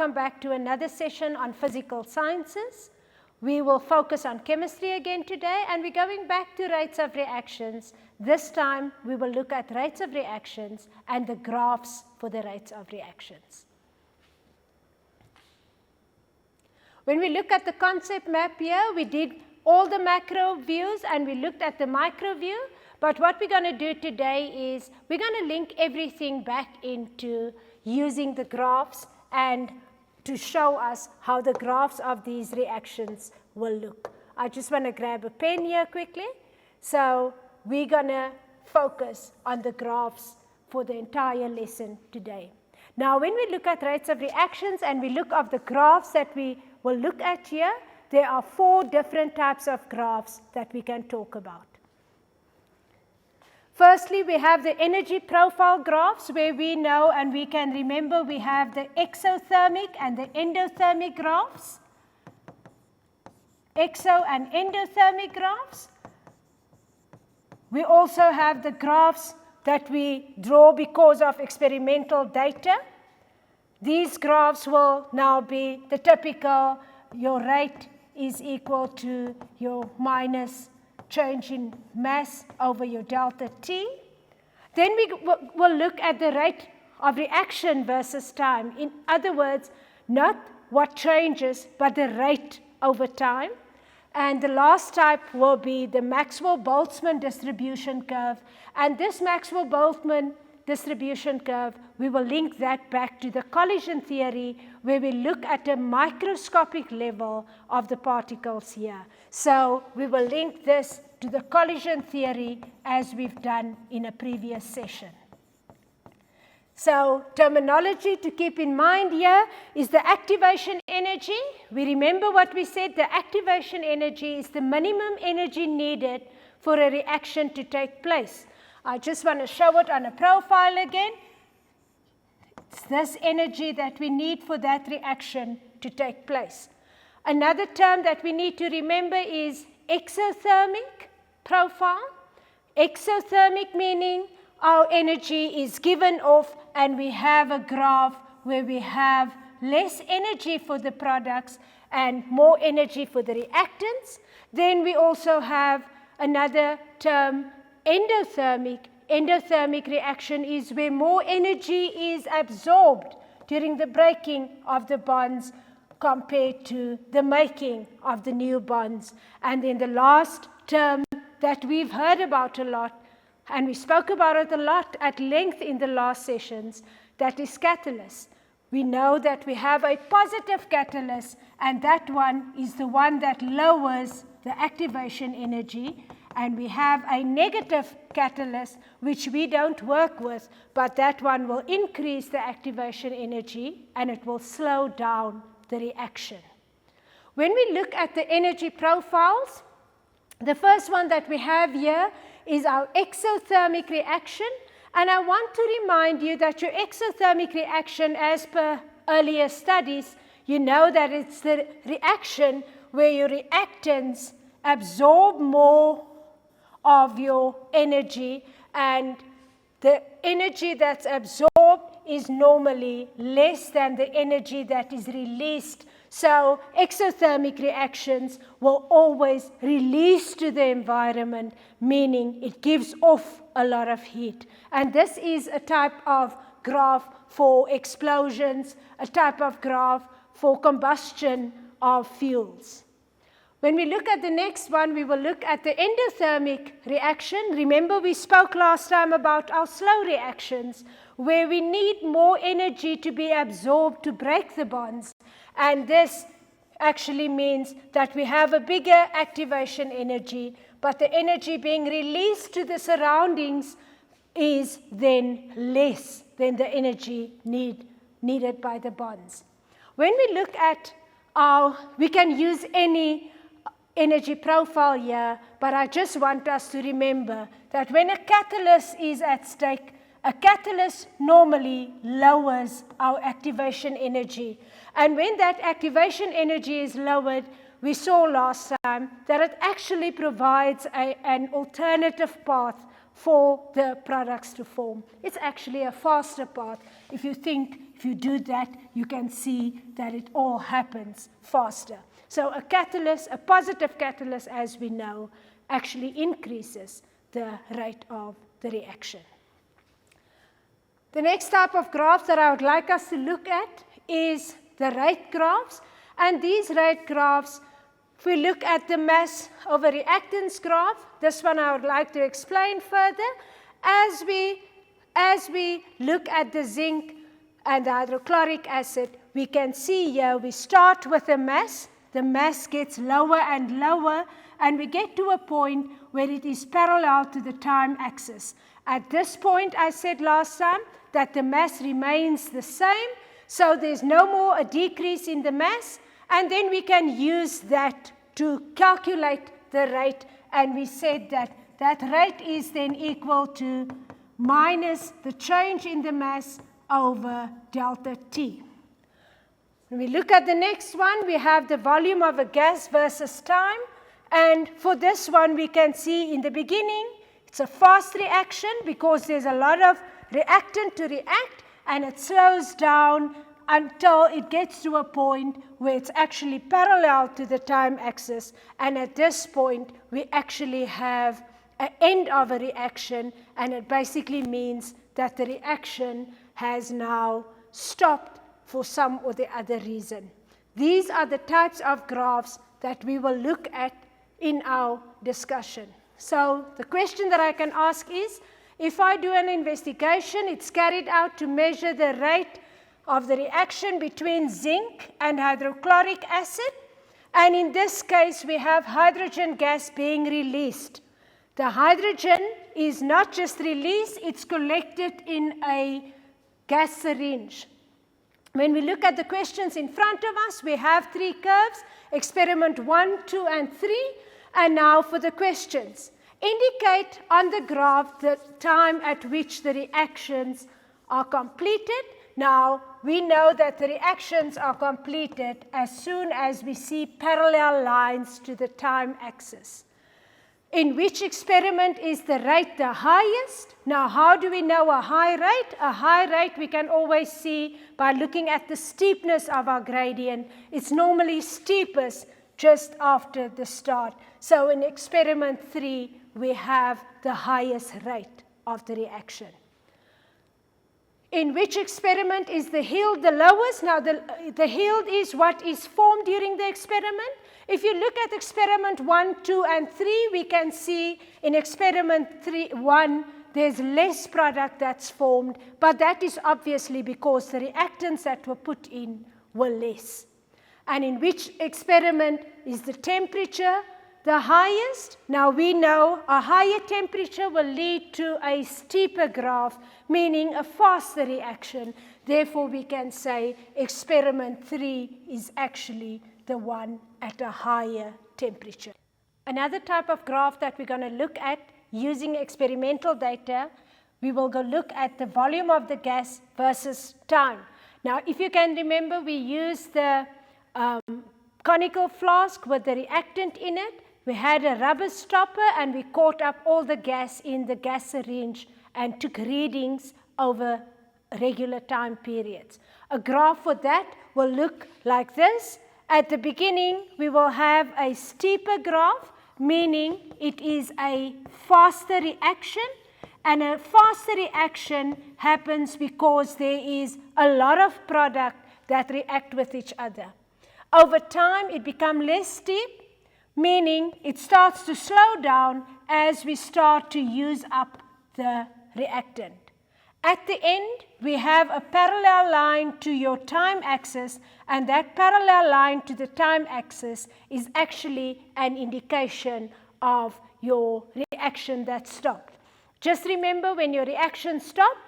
come back to another session on physical sciences. We will focus on chemistry again today, and we're going back to rates of reactions. This time, we will look at rates of reactions and the graphs for the rates of reactions. When we look at the concept map here, we did all the macro views and we looked at the micro view. But what we're going to do today is we're going to link everything back into using the graphs and to show us how the graphs of these reactions will look. I just want to grab a pen here quickly. So we're going to focus on the graphs for the entire lesson today. Now, when we look at rates of reactions and we look at the graphs that we will look at here, there are 4 different types of graphs that we can talk about. Firstly, we have the energy profile graphs where we know and we can remember we have the exothermic and the endothermic graphs. Exo and endothermic graphs. We also have the graphs that we draw because of experimental data. These graphs will now be the typical, your rate is equal to your minus change in mass over your delta T. Then we will look at the rate of reaction versus time. In other words, not what changes, but the rate over time. And the last type will be the Maxwell-Boltzmann distribution curve. And this Maxwell-Boltzmann distribution curve, we will link that back to the collision theory where we look at a microscopic level of the particles here. So we will link this to the collision theory as we've done in a previous session. So terminology to keep in mind here is the activation energy. We remember what we said, the activation energy is the minimum energy needed for a reaction to take place. I just want to show it on a profile again. It's this energy that we need for that reaction to take place. Another term that we need to remember is exothermic profile. Exothermic meaning our energy is given off and we have a graph where we have less energy for the products and more energy for the reactants. Then we also have another term, endothermic. Endothermic reaction is where more energy is absorbed during the breaking of the bonds compared to the making of the new bonds. And then the last term that we've heard about a lot, and we spoke about it a lot at length in the last sessions, that is catalyst. We know that we have a positive catalyst, and that one is the one that lowers the activation energy. And we have a negative catalyst, which we don't work with, but that one will increase the activation energy, and it will slow down the reaction. When we look at the energy profiles, the first one that we have here is our exothermic reaction. And I want to remind you that your exothermic reaction, as per earlier studies, you know that it's the reaction where your reactants absorb more of your energy, and the energy that's absorbed is normally less than the energy that is released. So exothermic reactions will always release to the environment, meaning it gives off a lot of heat. And this is a type of graph for explosions, a type of graph for combustion of fuels. When we look at the next one, we will look at the endothermic reaction. Remember, we spoke last time about our slow reactions, where we need more energy to be absorbed to break the bonds. And this actually means that we have a bigger activation energy, but the energy being released to the surroundings is then less than the energy needed by the bonds. When we look at we can use any energy profile here, but I just want us to remember that when a catalyst is at stake, a catalyst normally lowers our activation energy. And when that activation energy is lowered, we saw last time that it actually provides an alternative path for the products to form. It's actually a faster path if you think if you do that, you can see that it all happens faster. So a catalyst, a positive catalyst, as we know, actually increases the rate of the reaction. The next type of graph that I would like us to look at is the rate graphs. And these rate graphs, if we look at the mass over reactance graph, this one I would like to explain further. As we look at the zinc and the hydrochloric acid, we can see here we start with a mass. The mass gets lower and lower, and we get to a point where it is parallel to the time axis. At this point, I said last time that the mass remains the same, so there's no more a decrease in the mass, and then we can use that to calculate the rate, and we said that that rate is then equal to minus the change in the mass over delta T. When we look at the next one, we have the volume of a gas versus time. And for this one, we can see in the beginning, it's a fast reaction because there's a lot of reactant to react, and it slows down until it gets to a point where it's actually parallel to the time axis. And at this point, we actually have an end of a reaction, and it basically means that the reaction has now stopped for some or the other reason. These are the types of graphs that we will look at in our discussion. So the question that I can ask is, if I do an investigation, it's carried out to measure the rate of the reaction between zinc and hydrochloric acid, and in this case we have hydrogen gas being released. The hydrogen is not just released, it's collected in a gas syringe. When we look at the questions in front of us, we have three curves, experiment 1, 2, and 3. And now for the questions. Indicate on the graph the time at which the reactions are completed. Now, we know that the reactions are completed as soon as we see parallel lines to the time axis. In which experiment is the rate the highest? Now, how do we know a high rate? A high rate we can always see by looking at the steepness of our gradient. It's normally steepest just after the start. So in experiment 3, we have the highest rate of the reaction. In which experiment is the yield the lowest? Now, the yield is what is formed during the experiment. If you look at experiment 1, 2, and 3, we can see in experiment 1, there's less product that's formed, but that is obviously because the reactants that were put in were less. And in which experiment is the temperature the highest? Now we know a higher temperature will lead to a steeper graph, meaning a faster reaction. Therefore, we can say experiment 3 is actually the one at a higher temperature. Another type of graph that we're going to look at using experimental data, we will go look at the volume of the gas versus time. Now, if you can remember, we used the conical flask with the reactant in it. We had a rubber stopper and we caught up all the gas in the gas syringe and took readings over regular time periods. A graph for that will look like this. At the beginning, we will have a steeper graph, meaning it is a faster reaction. And a faster reaction happens because there is a lot of product that react with each other. Over time, it becomes less steep, meaning it starts to slow down as we start to use up the reactant. At the end, we have a parallel line to your time axis, and that parallel line to the time axis is actually an indication of your reaction that stopped. Just remember, when your reaction stops,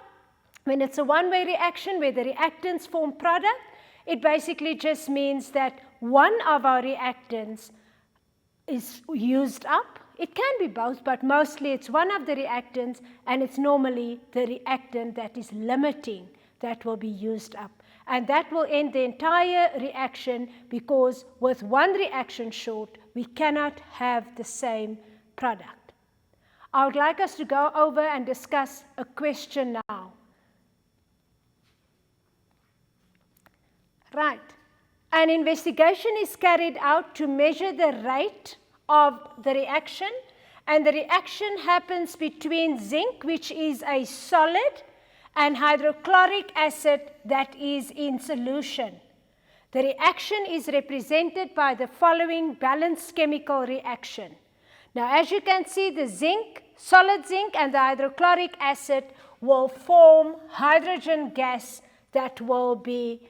when it's a one-way reaction where the reactants form product, it basically just means that one of our reactants is used up. It can be both, but mostly it's one of the reactants, and it's normally the reactant that is limiting that will be used up. And that will end the entire reaction, because with one reaction short, we cannot have the same product. I would like us to go over and discuss a question now. Right. An investigation is carried out to measure the rate of the reaction, and the reaction happens between zinc, which is a solid, and hydrochloric acid that is in solution. The reaction is represented by the following balanced chemical reaction. Now, as you can see, the zinc, solid zinc, and the hydrochloric acid will form hydrogen gas that will be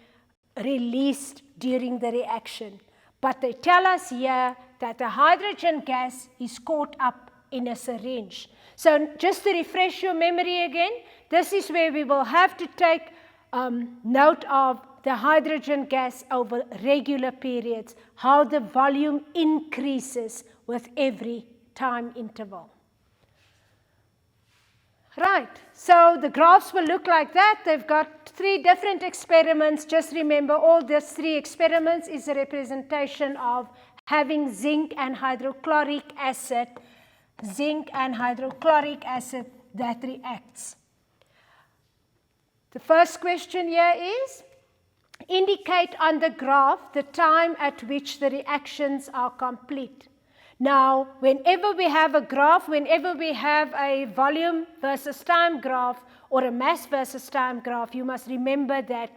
released during the reaction. But they tell us here that the hydrogen gas is caught up in a syringe. So just to refresh your memory again, this is where we will have to take note of the hydrogen gas over regular periods, how the volume increases with every time interval. Right, so the graphs will look like that. They've got 3 different experiments. Just remember, all these 3 experiments is a representation of having zinc and hydrochloric acid that reacts. The first question here is, indicate on the graph the time at which the reactions are complete. Now, whenever we have a graph, whenever we have a volume versus time graph or a mass versus time graph, you must remember that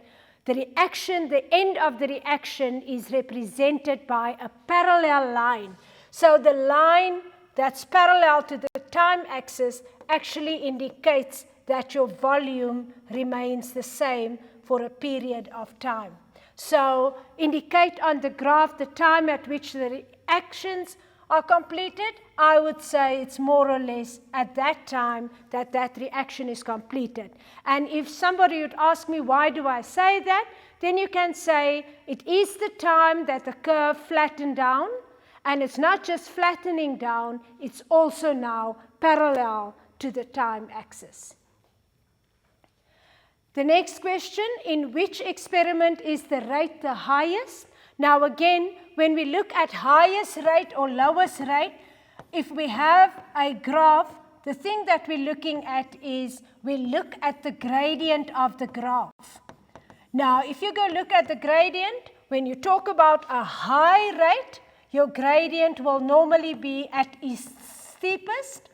the reaction, the end of the reaction is represented by a parallel line. So the line that's parallel to the time axis actually indicates that your volume remains the same for a period of time. So indicate on the graph the time at which the reactions are completed. I would say it's more or less at that time that that reaction is completed. And if somebody would ask me, why do I say that? Then you can say it is the time that the curve flattened down, and it's not just flattening down, it's also now parallel to the time axis. The next question, in which experiment is the rate the highest? Now again, when we look at highest rate or lowest rate, if we have a graph, the thing that we're looking at is we look at the gradient of the graph. Now, if you go look at the gradient, when you talk about a high rate, your gradient will normally be at its steepest.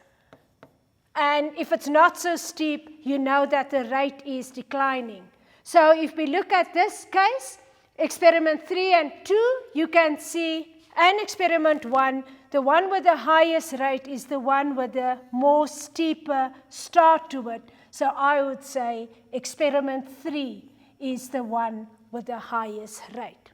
And if it's not so steep, you know that the rate is declining. So if we look at this case, experiment 3 and 2, you can see, and experiment 1, the one with the highest rate is the one with the more steeper start to it. So I would say experiment 3 is the one with the highest rate.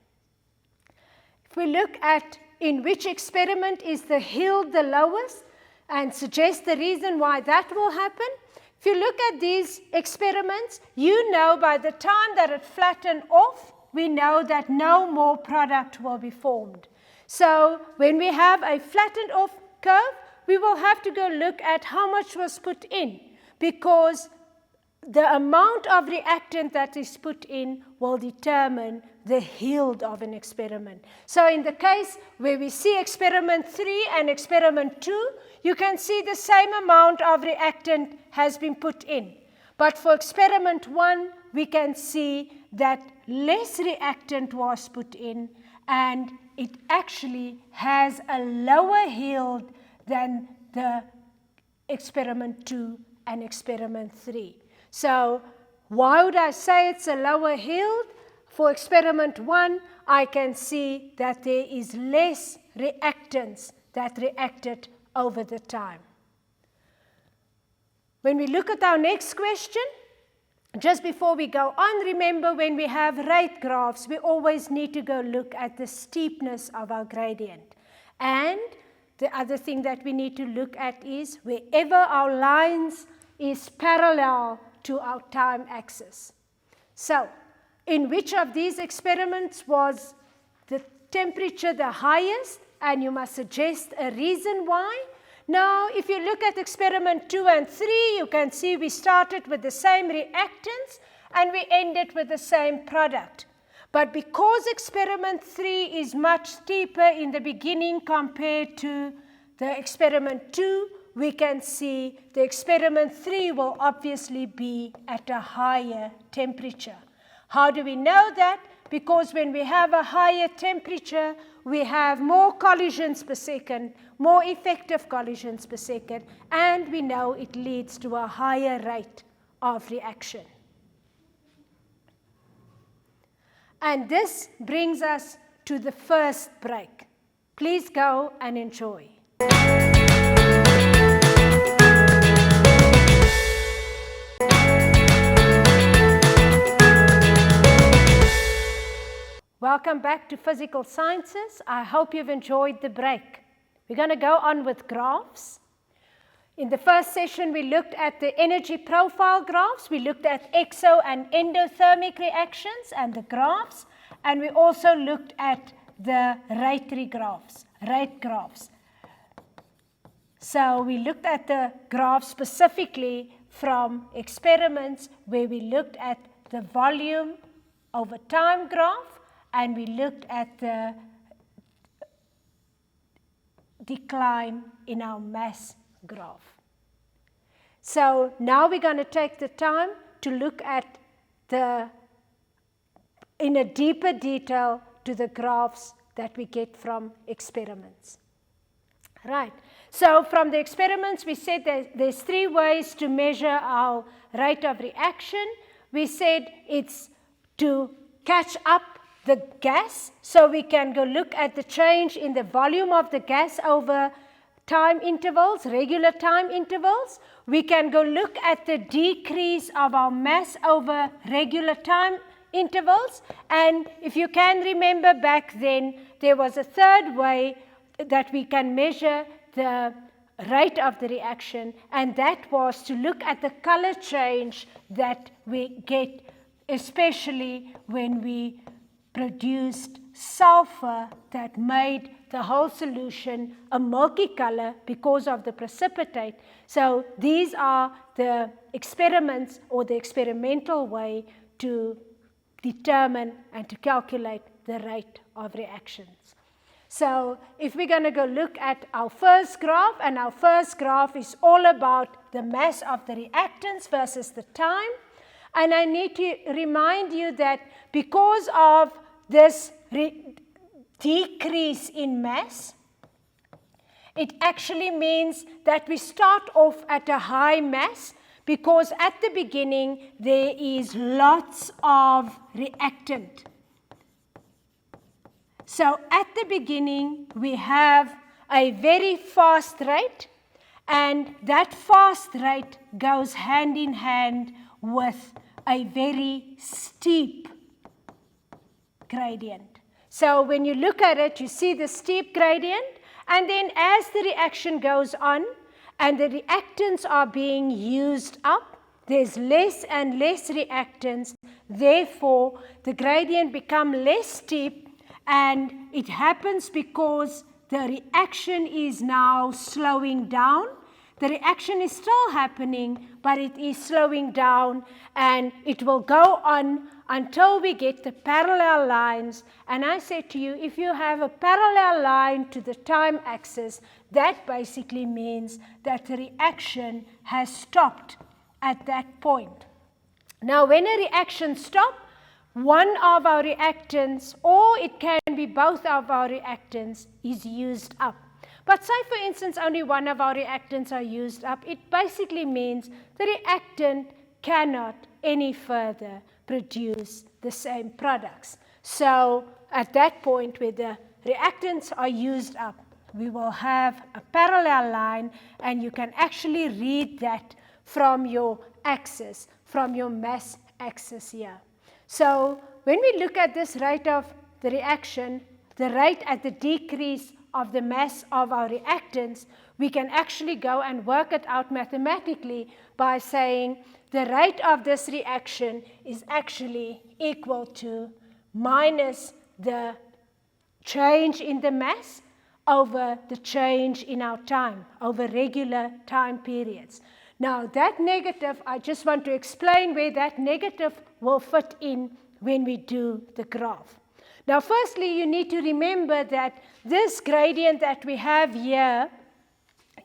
If we look at in which experiment is the yield the lowest, and suggest the reason why that will happen. If you look at these experiments, you know by the time that it flattened off, we know that no more product will be formed. So when we have a flattened off curve, we will have to go look at how much was put in, because the amount of reactant that is put in will determine the yield of an experiment. So in the case where we see experiment 3 and experiment 2, you can see the same amount of reactant has been put in. But for experiment 1, we can see that less reactant was put in, and it actually has a lower yield than the experiment 2 and experiment 3. So why would I say it's a lower yield? For experiment 1, I can see that there is less reactants that reacted over the time. When we look at our next question, just before we go on, remember when we have rate graphs, we always need to go look at the steepness of our gradient. And the other thing that we need to look at is wherever our lines is parallel to our time axis. So, in which of these experiments was the temperature the highest? And you must suggest a reason why. Now, if you look at experiment 2 and 3, you can see we started with the same reactants and we ended with the same product. But because experiment 3 is much steeper in the beginning compared to the experiment 2, we can see the experiment 3 will obviously be at a higher temperature. How do we know that? because when we have a higher temperature, we have more collisions per second, more effective collisions per second, and we know it leads to a higher rate of reaction. And this brings us to the first break. Please go and enjoy. Welcome back to Physical Sciences. I hope you've enjoyed the break. We're going to go on with graphs. In the first session, we looked at the energy profile graphs. We looked at exo and endothermic reactions and the graphs. And we also looked at the rate graphs. So we looked at the graphs specifically from experiments where we looked at the volume over time graph, and we looked at the decline in our mass graph. So now we're going to take the time to look at in a deeper detail to the graphs that we get from experiments. Right. So from the experiments, we said there's 3 ways to measure our rate of reaction. We said it's to catch up the gas, so we can go look at the change in the volume of the gas over time intervals, regular time intervals. We can go look at the decrease of our mass over regular time intervals. And if you can remember back then, there was a third way that we can measure the rate of the reaction, and that was to look at the color change that we get, especially when we produced sulfur that made the whole solution a milky color because of the precipitate. So these are the experiments, or the experimental way to determine and to calculate the rate of reactions. So if we're going to go look at our first graph, and our first graph is all about the mass of the reactants versus the time. And I need to remind you that because of this decrease in mass, it actually means that we start off at a high mass, because at the beginning there is lots of reactant. So at the beginning we have a very fast rate, and that fast rate goes hand in hand with a very steep gradient. So when you look at it, you see the steep gradient, and then as the reaction goes on and the reactants are being used up, there's less and less reactants, therefore the gradient becomes less steep, and it happens because the reaction is now slowing down. The reaction is still happening, but it is slowing down, and it will go on until we get the parallel lines. And I said to you, if you have a parallel line to the time axis, that basically means that the reaction has stopped at that point. Now, when a reaction stops, one of our reactants, or it can be both of our reactants, is used up. But say, for instance, only one of our reactants are used up, it basically means the reactant cannot any further produce the same products. So at that point where the reactants are used up, we will have a parallel line, and you can actually read that from your axis, from your mass axis here. So when we look at this rate of the reaction, the rate at the decrease of the mass of our reactants, we can actually go and work it out mathematically by saying the rate of this reaction is actually equal to minus the change in the mass over the change in our time, over regular time periods. Now that negative, I just want to explain where that negative will fit in when we do the graph. Now firstly, you need to remember that this gradient that we have here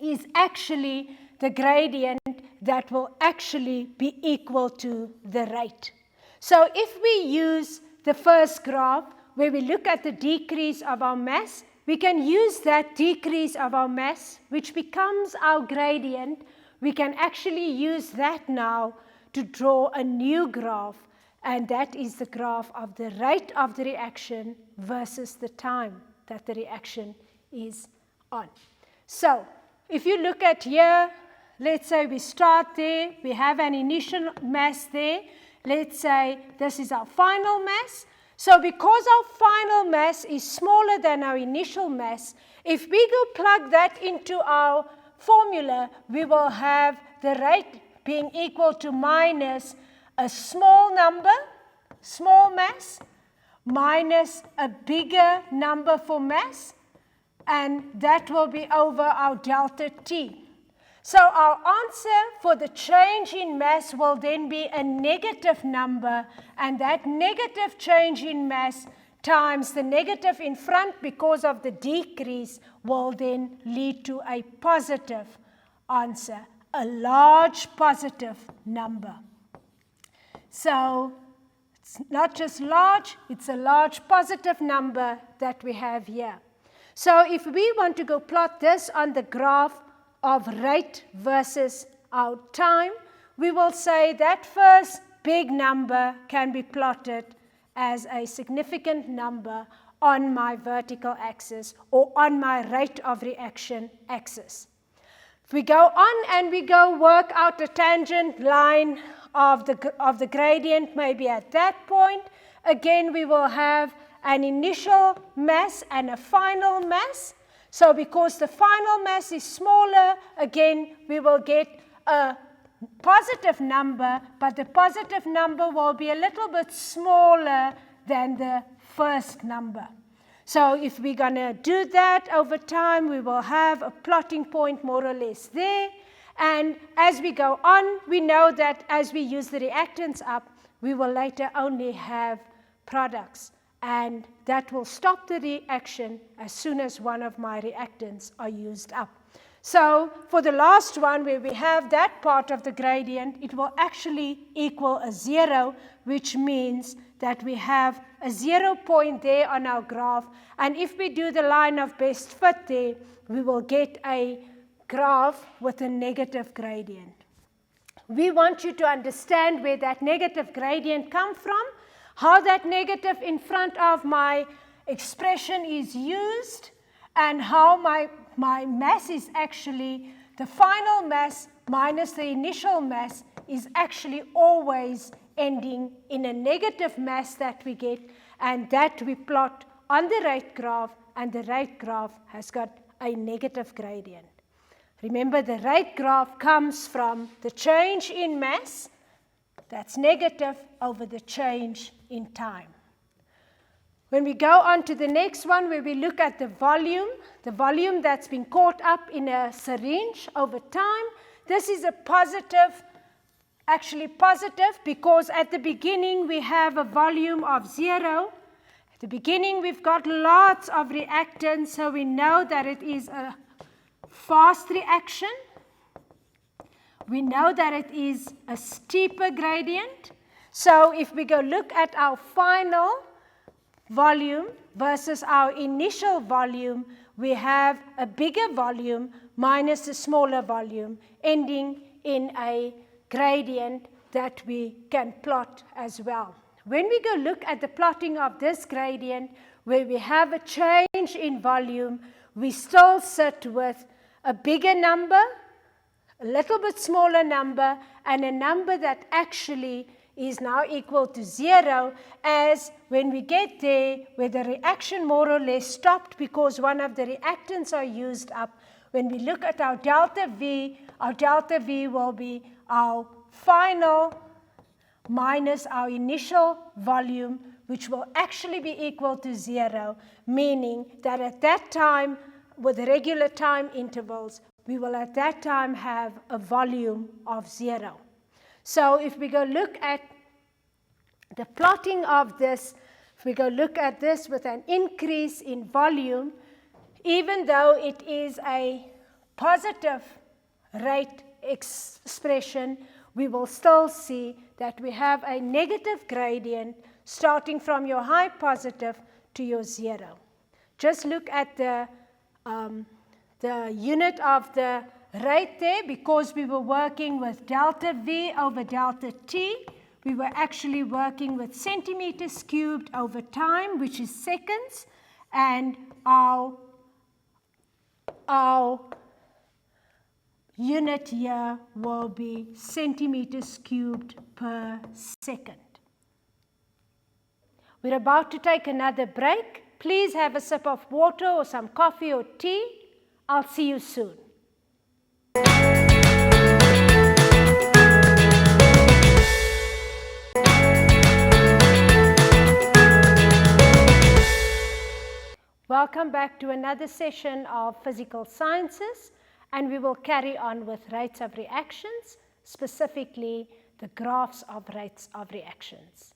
is actually the gradient that will actually be equal to the rate. So if we use the first graph where we look at the decrease of our mass, we can use that decrease of our mass, which becomes our gradient. We can actually use that now to draw a new graph, and that is the graph of the rate of the reaction versus the time that the reaction is on. So, if you look at here, let's say we start there, we have an initial mass there. Let's say this is our final mass. So because our final mass is smaller than our initial mass, if we go plug that into our formula, we will have the rate being equal to minus a small number, small mass, minus a bigger number for mass, and that will be over our delta T. So our answer for the change in mass will then be a negative number, and that negative change in mass times the negative in front because of the decrease will then lead to a positive answer, a large positive number. So it's not just large, it's a large positive number that we have here. So if we want to go plot this on the graph of rate versus our time, we will say that first big number can be plotted as a significant number on my vertical axis or on my rate of reaction axis. If we go on and we go work out a tangent line of the gradient, maybe at that point, again we will have an initial mass and a final mass. So because the final mass is smaller, again, we will get a positive number, but the positive number will be a little bit smaller than the first number. So if we're going to do that over time, we will have a plotting point more or less there. And as we go on, we know that as we use the reactants up, we will later only have products. And that will stop the reaction as soon as one of my reactants are used up. So for the last one, where we have that part of the gradient, it will actually equal a 0, which means that we have a 0 point there on our graph. And if we do the line of best fit there, we will get a graph with a negative gradient. We want you to understand where that negative gradient comes from, how that negative in front of my expression is used, and how my mass is actually, the final mass minus the initial mass is actually always ending in a negative mass that we get, and that we plot on the rate graph, and the rate graph has got a negative gradient. Remember, the rate graph comes from the change in mass, that's negative, over the change in time. When we go on to the next one, where we look at the volume that's been caught up in a syringe over time, this is a positive, actually positive, because at the beginning we have a volume of 0. At the beginning we've got lots of reactants, so we know that it is a fast reaction. We know that it is a steeper gradient. So if we go look at our final volume versus our initial volume, we have a bigger volume minus a smaller volume, ending in a gradient that we can plot as well. When we go look at the plotting of this gradient, where we have a change in volume, we still sit with a bigger number, a little bit smaller number, and a number that actually is now equal to 0, as when we get there where the reaction more or less stopped because one of the reactants are used up, when we look at our delta V will be our final minus our initial volume, which will actually be equal to 0, meaning that at that time, with regular time intervals, we will at that time have a volume of 0. So if we go look at the plotting of this, if we go look at this with an increase in volume, even though it is a positive rate expression, we will still see that we have a negative gradient. starting from your high positive to your 0. Just look at the unit of the rate there. Because we were working with delta V over delta T, we were actually working with centimeters cubed over time, which is seconds, and our unit here will be centimeters cubed per second. We're about to take another break. Please have a sip of water or some coffee or tea. I'll see you soon. Welcome back to another session of Physical Sciences, and we will carry on with rates of reactions, specifically the graphs of rates of reactions.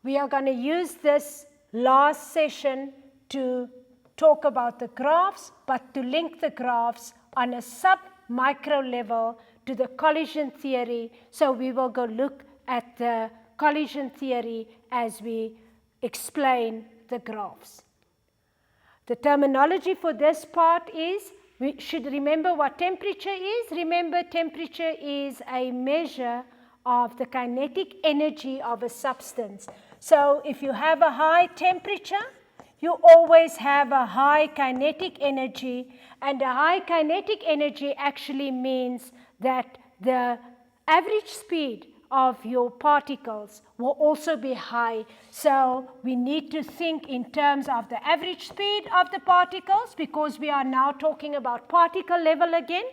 We are going to use this last session to talk about the graphs, but to link the graphs on a sub-micro level to the collision theory. So we will go look at the collision theory as we explain the graphs. The terminology for this part is, we should remember what temperature is. Remember, temperature is a measure of the kinetic energy of a substance. So if you have a high temperature, you always have a high kinetic energy, and a high kinetic energy actually means that the average speed of your particles will also be high. So we need to think in terms of the average speed of the particles, because we are now talking about particle level again,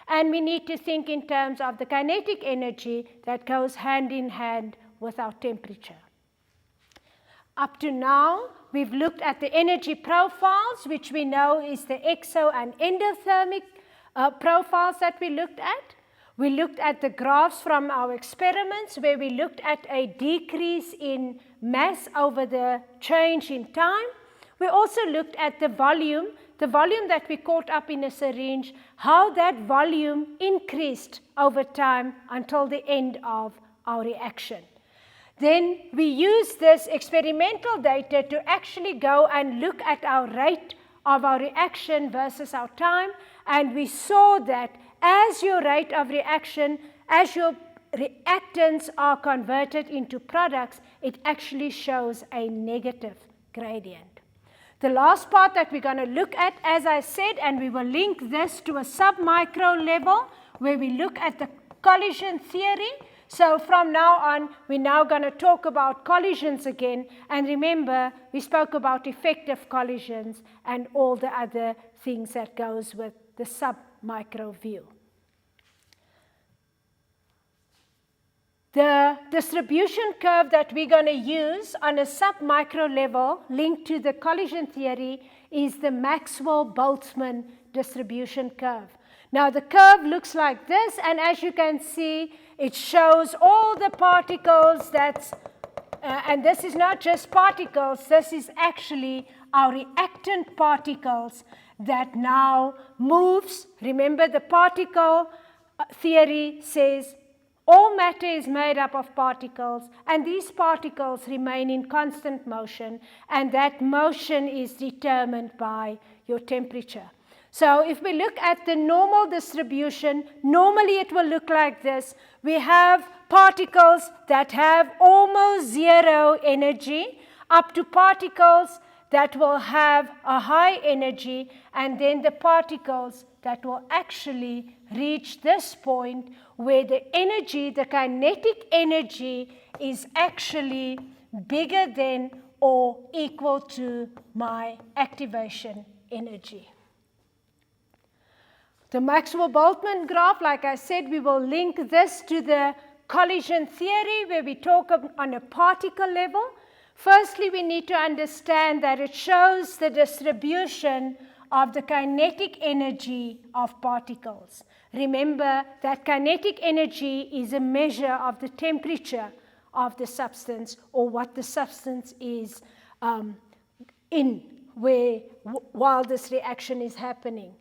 and we need to think in terms of the kinetic energy that goes hand in hand with our temperature. Up to now, we've looked at the energy profiles, which we know is the exo and endothermic profiles that we looked at. We looked at the graphs from our experiments, where we looked at a decrease in mass over the change in time. We also looked at the volume that we caught up in a syringe, how that volume increased over time until the end of our reaction. Then we used this experimental data to actually go and look at our rate of our reaction versus our time, and we saw that as your rate of reaction, as your reactants are converted into products, it actually shows a negative gradient. The last part that we're going to look at, as I said, and we will link this to a sub-micro level, where we look at the collision theory. So from now on, we're now going to talk about collisions again. And remember, we spoke about effective collisions and all the other things that goes with the sub-micro view. The distribution curve that we're going to use on a sub-micro level linked to the collision theory is the Maxwell-Boltzmann distribution curve. Now the curve looks like this, and as you can see, it shows all the particles and this is not just particles, this is actually our reactant particles that now moves. Remember, the particle theory says all matter is made up of particles, and these particles remain in constant motion, and that motion is determined by your temperature. So if we look at the normal distribution, normally it will look like this. We have particles that have almost zero energy, up to particles that will have a high energy, and then the particles that will actually reach this point where the energy, the kinetic energy, is actually bigger than or equal to my activation energy. The Maxwell-Boltzmann graph, like I said, we will link this to the collision theory, where we talk on a particle level. Firstly, we need to understand that it shows the distribution of the kinetic energy of particles. Remember that kinetic energy is a measure of the temperature of the substance, or what the substance is while this reaction is happening.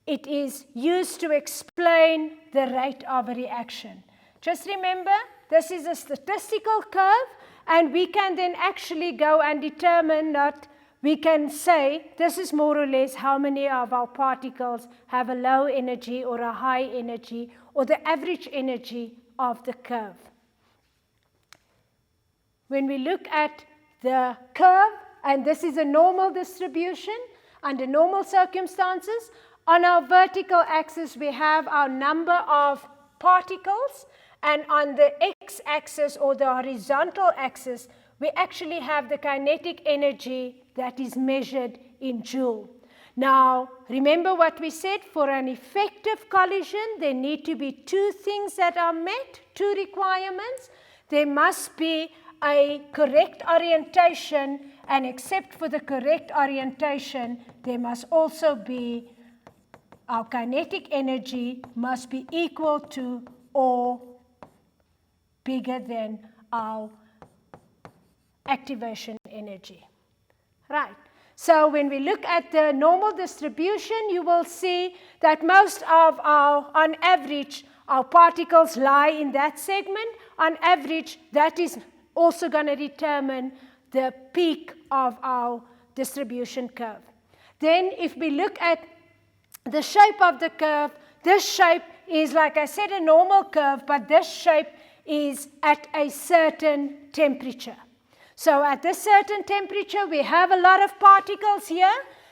It is used to explain the rate of a reaction. Just remember, this is a statistical curve, and we can then actually go and determine that we can say this is more or less how many of our particles have a low energy or a high energy, or the average energy of the curve. When we look at the curve, and this is a normal distribution under normal circumstances, on our vertical axis we have our number of particles, and on the x-axis or the horizontal axis we actually have the kinetic energy that is measured in joule. Now, remember what we said, for an effective collision there need to be two things that are met, two requirements. There must be a correct orientation, and except for the correct orientation, there must also be, our kinetic energy must be equal to or bigger than our activation energy. Right. So when we look at the normal distribution, you will see that most of our, on average, our particles lie in that segment. On average, that is also going to determine the peak of our distribution curve. Then if we look at the shape of the curve, this shape is, like I said, a normal curve, but this shape is at a certain temperature. So at this certain temperature, we have a lot of particles here,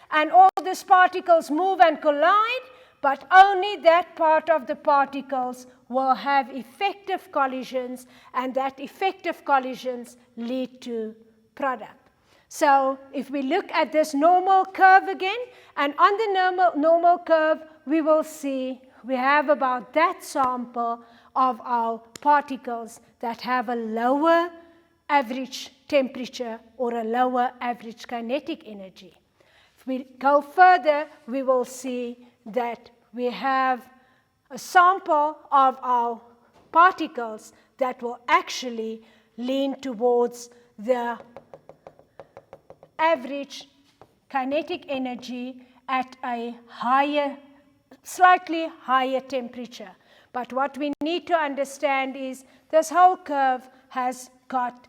and all these particles move and collide, but only that part of the particles will have effective collisions, and that effective collisions lead to product. So if we look at this normal curve again, and on the normal curve, we will see we have about that sample of our particles that have a lower average temperature or a lower average kinetic energy. If we go further, we will see that we have a sample of our particles that will actually lean towards the average kinetic energy at a higher, slightly higher temperature. But what we need to understand is this whole curve has got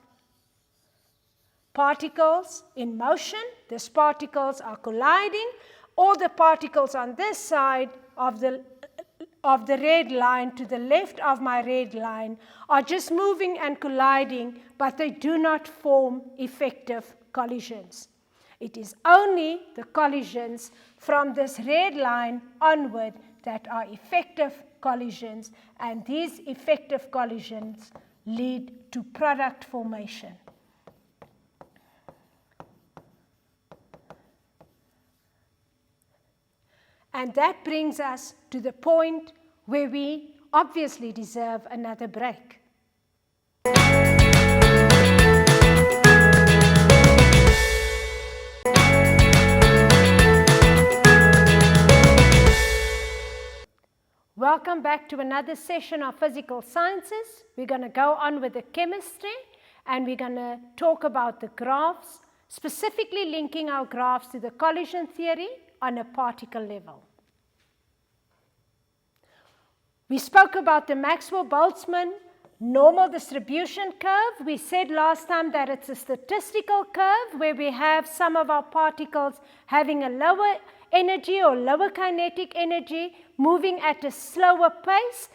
particles in motion. These particles are colliding. All the particles on this side of the red line, to the left of my red line, are just moving and colliding, but they do not form effective collisions. It is only the collisions from this red line onward that are effective collisions, and these effective collisions lead to product formation. And that brings us to the point where we obviously deserve another break. Welcome back to another session of physical sciences. We're going to go on with the chemistry, and we're going to talk about the graphs, specifically linking our graphs to the collision theory on a particle level. We spoke about the Maxwell-Boltzmann normal distribution curve. We said last time that it's a statistical curve where we have some of our particles having a lower energy or lower kinetic energy, moving at a slower pace,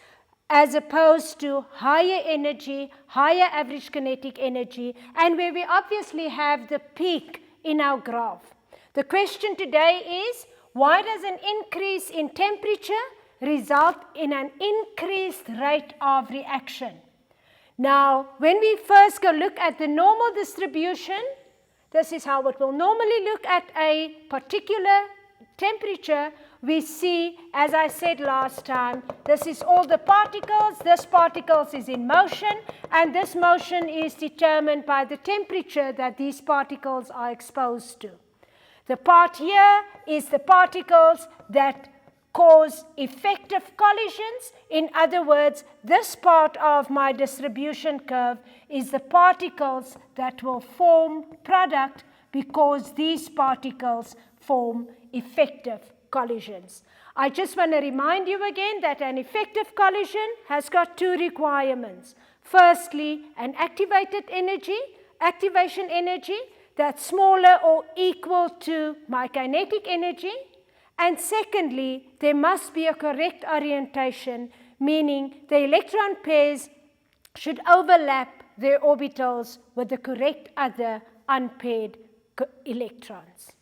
as opposed to higher energy, higher average kinetic energy, and where we obviously have the peak in our graph. The question today is, why does an increase in temperature result in an increased rate of reaction? Now, when we first go look at the normal distribution, this is how it will normally look at a particular temperature. We see, as I said last time, this is all the particles, this particles is in motion, and this motion is determined by the temperature that these particles are exposed to. The part here is the particles that cause effective collisions. In other words, this part of my distribution curve is the particles that will form product because these particles form effective collisions. I just want to remind you again that an effective collision has got two requirements. Firstly, an activation energy that's smaller or equal to my kinetic energy. And secondly, there must be a correct orientation, meaning the electron pairs should overlap their orbitals with the correct other unpaired electrons.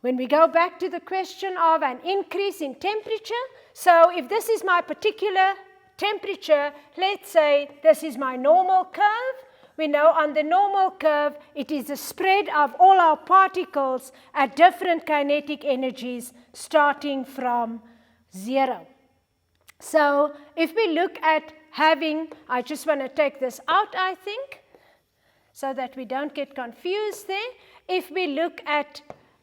When we go back to the question of an increase in temperature, so if this is my particular temperature, let's say this is my normal curve. We know on the normal curve, it is the spread of all our particles at different kinetic energies starting from 0. So if we look at having, I just want to take this out, I think, so that we don't get confused there. If we look at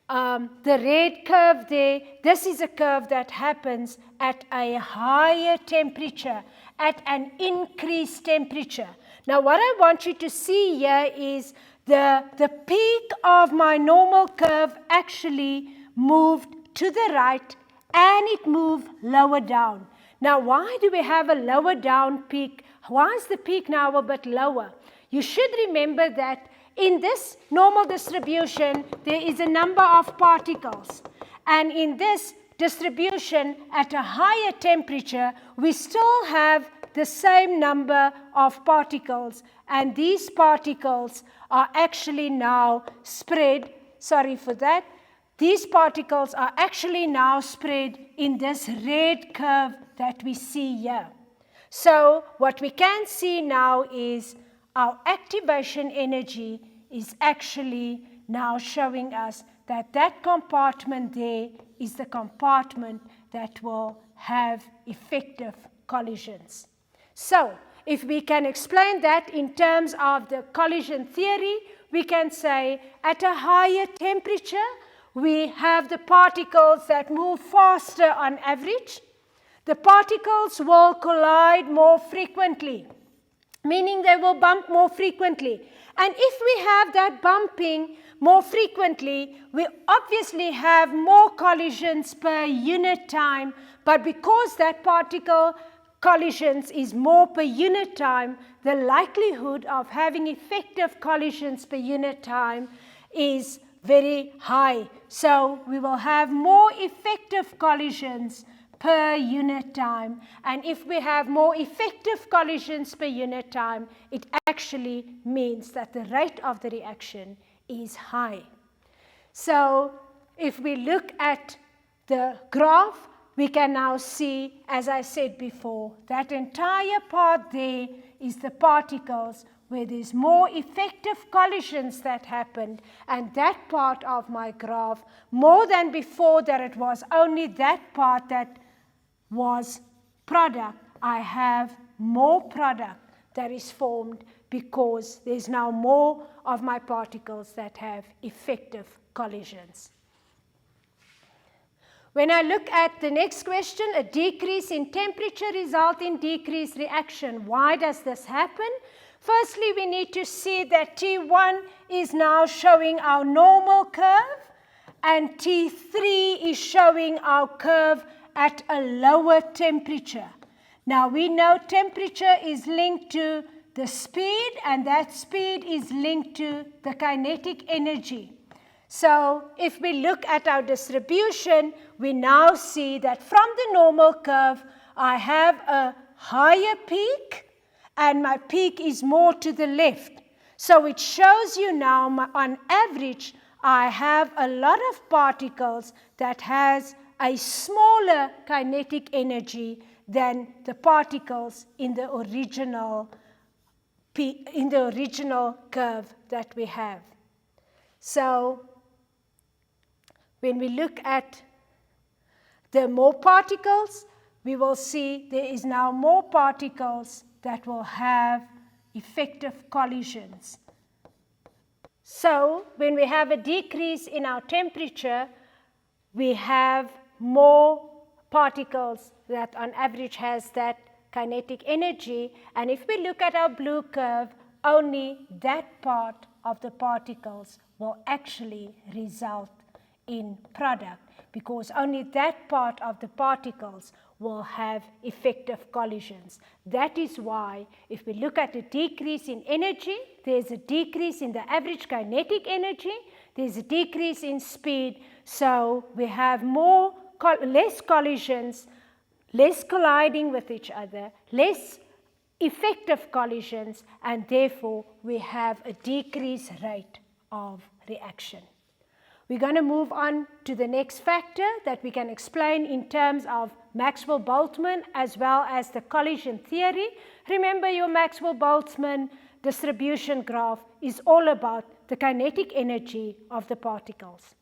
the red curve there, this is a curve that happens at a higher temperature, at an increased temperature. Now what I want you to see here is the peak of my normal curve actually moved to the right and it moved lower down. Now why do we have a lower down peak? Why is the peak now a bit lower? You should remember that in this normal distribution, there is a number of particles. And in this distribution at a higher temperature, we still have the same number of particles. And these particles are actually now spread, sorry for that, these particles are actually now spread in this red curve that we see here. So what we can see now is our activation energy is actually now showing us that that compartment there is the compartment that will have effective collisions. So if we can explain that in terms of the collision theory, we can say at a higher temperature, we have the particles that move faster on average. The particles will collide more frequently, meaning they will bump more frequently. And if we have that bumping more frequently, we obviously have more collisions per unit time, but because that particle collisions is more per unit time, the likelihood of having effective collisions per unit time is very high. So we will have more effective collisions per unit time. And if we have more effective collisions per unit time, it actually means that the rate of the reaction is high. So if we look at the graph, we can now see, as I said before, that entire part there is the particles where there's more effective collisions that happened, and that part of my graph, more than before that it was only that part that was product, I have more product that is formed because there's now more of my particles that have effective collisions. When I look at the next question, a decrease in temperature results in decreased reaction. Why does this happen? Firstly, we need to see that T1 is now showing our normal curve, and T3 is showing our curve at a lower temperature. Now we know temperature is linked to the speed, and that speed is linked to the kinetic energy. So if we look at our distribution, we now see that from the normal curve, I have a higher peak, and my peak is more to the left. So it shows you now, on average, I have a lot of particles that has a smaller kinetic energy than the particles in the original curve that we have. So when we look at the more particles, we will see there is now more particles that will have effective collisions. So when we have a decrease in our temperature, we have more particles that on average has that kinetic energy. And if we look at our blue curve, only that part of the particles will actually result in product, because only that part of the particles will have effective collisions. That is why if we look at a decrease in energy, there's a decrease in the average kinetic energy, there's a decrease in speed, so we have less collisions, less colliding with each other, less effective collisions, and therefore we have a decreased rate of reaction. We're going to move on to the next factor that we can explain in terms of Maxwell-Boltzmann as well as the collision theory. Remember, your Maxwell-Boltzmann distribution graph is all about the kinetic energy of the particles.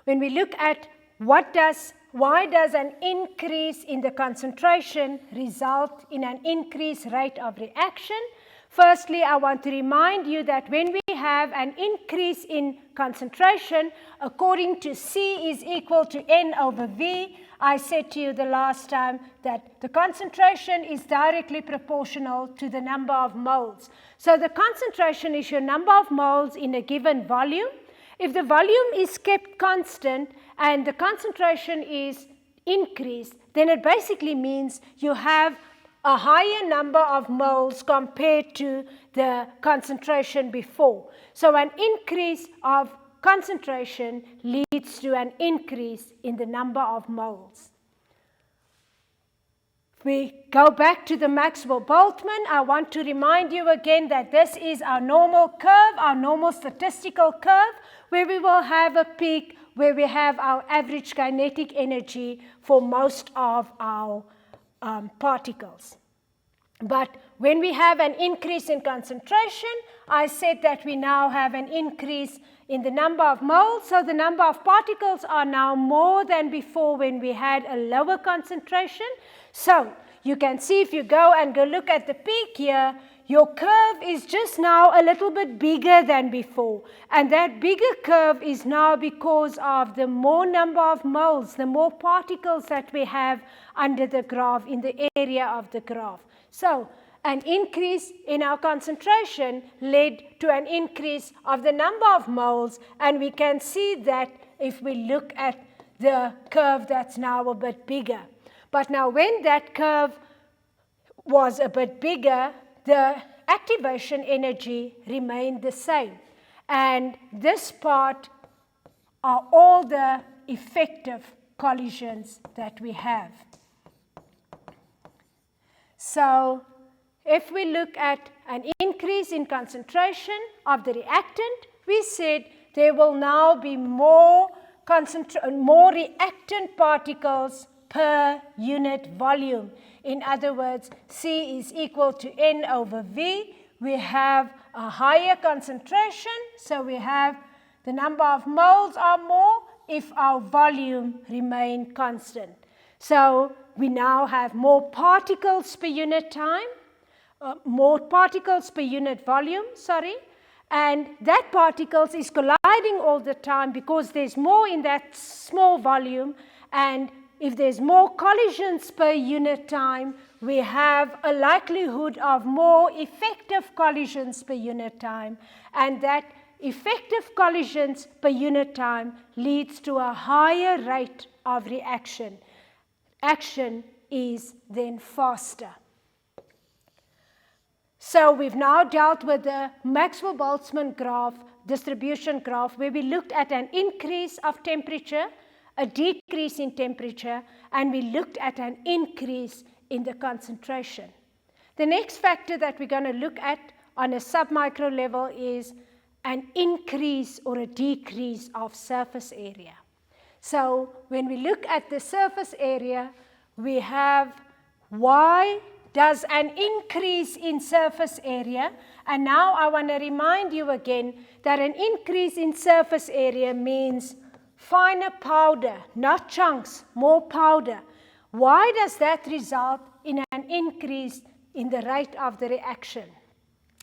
When we look at why does an increase in the concentration result in an increased rate of reaction? Firstly, I want to remind you that when we have an increase in concentration, according to C is equal to N over V, I said to you the last time that the concentration is directly proportional to the number of moles. So the concentration is your number of moles in a given volume. If the volume is kept constant and the concentration is increased, then it basically means you have a higher number of moles compared to the concentration before. So an increase of concentration leads to an increase in the number of moles. If we go back to the Maxwell-Boltzmann, I want to remind you again that this is our normal curve, our normal statistical curve, where we will have a peak where we have our average kinetic energy for most of our particles. But when we have an increase in concentration, I said that we now have an increase in the number of moles, so the number of particles are now more than before when we had a lower concentration. So you can see if you go look at the peak here, your curve is just now a little bit bigger than before. And that bigger curve is now because of the more number of moles, the more particles that we have under the graph, in the area of the graph. So an increase in our concentration led to an increase of the number of moles, and we can see that if we look at the curve that's now a bit bigger. But now when that curve was a bit bigger, the activation energy remained the same. And this part are all the effective collisions that we have. So if we look at an increase in concentration of the reactant, we said there will now be more reactant particles per unit volume. In other words, C is equal to N over V. We have a higher concentration, so we have the number of moles are more if our volume remain constant. So we now have more particles per unit time, more particles per unit volume, and that particles is colliding all the time because there's more in that small volume, and if there's more collisions per unit time, we have a likelihood of more effective collisions per unit time, and that effective collisions per unit time leads to a higher rate of reaction. Action is then faster. So we've now dealt with the Maxwell-Boltzmann graph, distribution graph, where we looked at an increase of temperature, a decrease in temperature, and we looked at an increase in the concentration. The next factor that we're going to look at on a submicro level is an increase or a decrease of surface area. So when we look at the surface area, we have why does an increase in surface area, and now I want to remind you again that an increase in surface area means finer powder, not chunks, more powder. Why does that result in an increase in the rate of the reaction?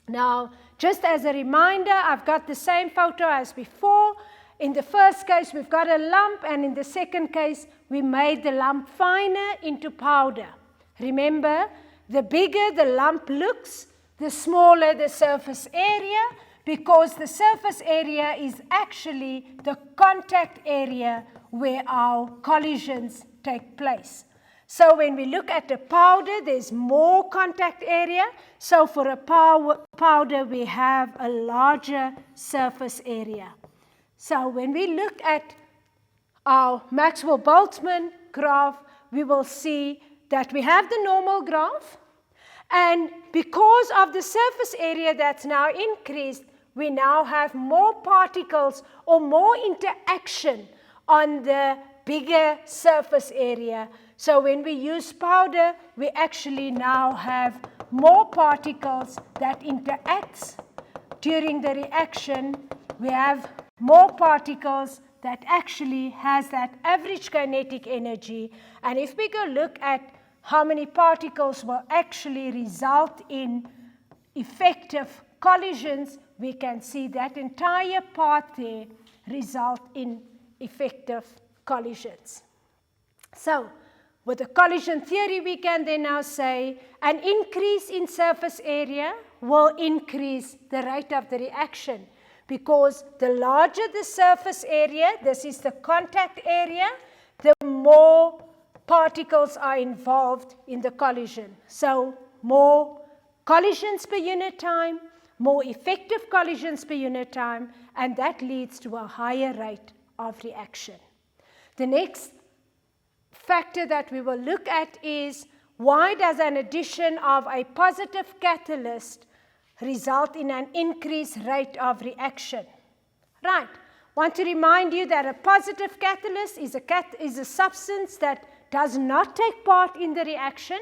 Now, just as a reminder, I've got the same photo as before. In the first case, we've got a lump, and in the second case, we made the lump finer into powder. Remember, the bigger the lump looks, the smaller the surface area, because the surface area is actually the contact area where our collisions take place. So when we look at a powder, there's more contact area. So for a powder, we have a larger surface area. So when we look at our Maxwell-Boltzmann graph, we will see that we have the normal graph. And because of the surface area that's now increased, we now have more particles or more interaction on the bigger surface area. So when we use powder, we actually now have more particles that interacts during the reaction. We have more particles that actually has that average kinetic energy. And if we go look at how many particles will actually result in effective collisions, we can see that entire part there result in effective collisions. So, with the collision theory, we can then now say an increase in surface area will increase the rate of the reaction, because the larger the surface area, this is the contact area, the more particles are involved in the collision. So more collisions per unit time, more effective collisions per unit time, and that leads to a higher rate of reaction. The next factor that we will look at is, why does an addition of a positive catalyst result in an increased rate of reaction? Right. Want to remind you that a positive catalyst is a substance that does not take part in the reaction,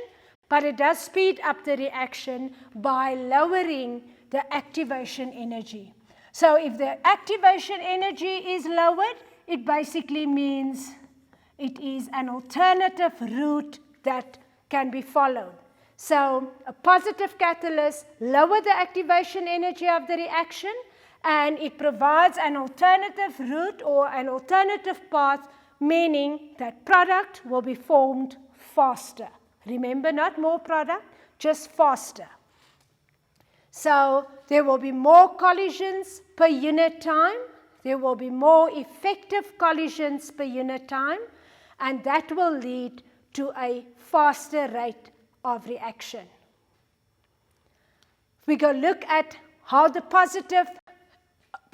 but it does speed up the reaction by lowering the activation energy. So if the activation energy is lowered, it basically means it is an alternative route that can be followed. So a positive catalyst lowers the activation energy of the reaction, and it provides an alternative route or an alternative path, meaning that product will be formed faster. Remember, not more product, just faster. So there will be more collisions per unit time. There will be more effective collisions per unit time, and that will lead to a faster rate of reaction. We go look at how the positive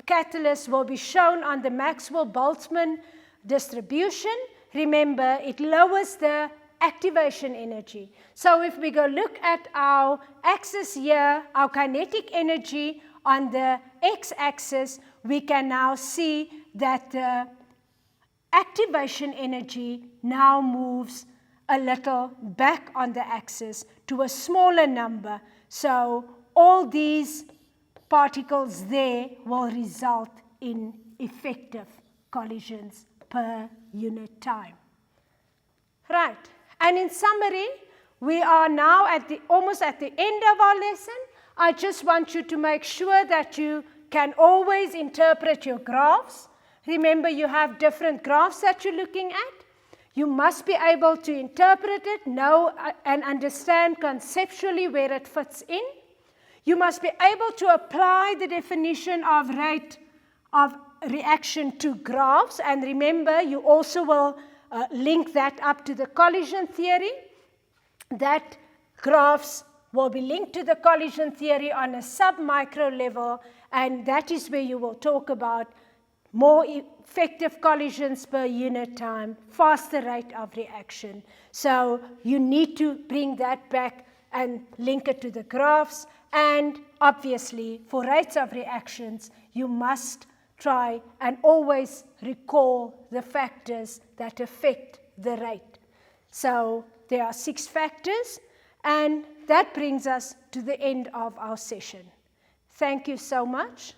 catalyst will be shown on the Maxwell-Boltzmann distribution. Remember, it lowers the activation energy. So if we go look at our axis here, our kinetic energy on the x-axis, we can now see that the activation energy now moves a little back on the axis to a smaller number. So all these particles there will result in effective collisions per unit time. Right. And in summary, we are now almost at the end of our lesson. I just want you to make sure that you can always interpret your graphs. Remember, you have different graphs that you're looking at. You must be able to interpret it, know and understand conceptually where it fits in. You must be able to apply the definition of rate of reaction to graphs. And remember, you also will link that up to the collision theory. That graphs will be linked to the collision theory on a sub-micro level, and that is where you will talk about more effective collisions per unit time, faster rate of reaction. So you need to bring that back and link it to the graphs. And obviously, for rates of reactions, you must try and always recall the factors that affect the rate. So there are 6 factors, and that brings us to the end of our session. Thank you so much.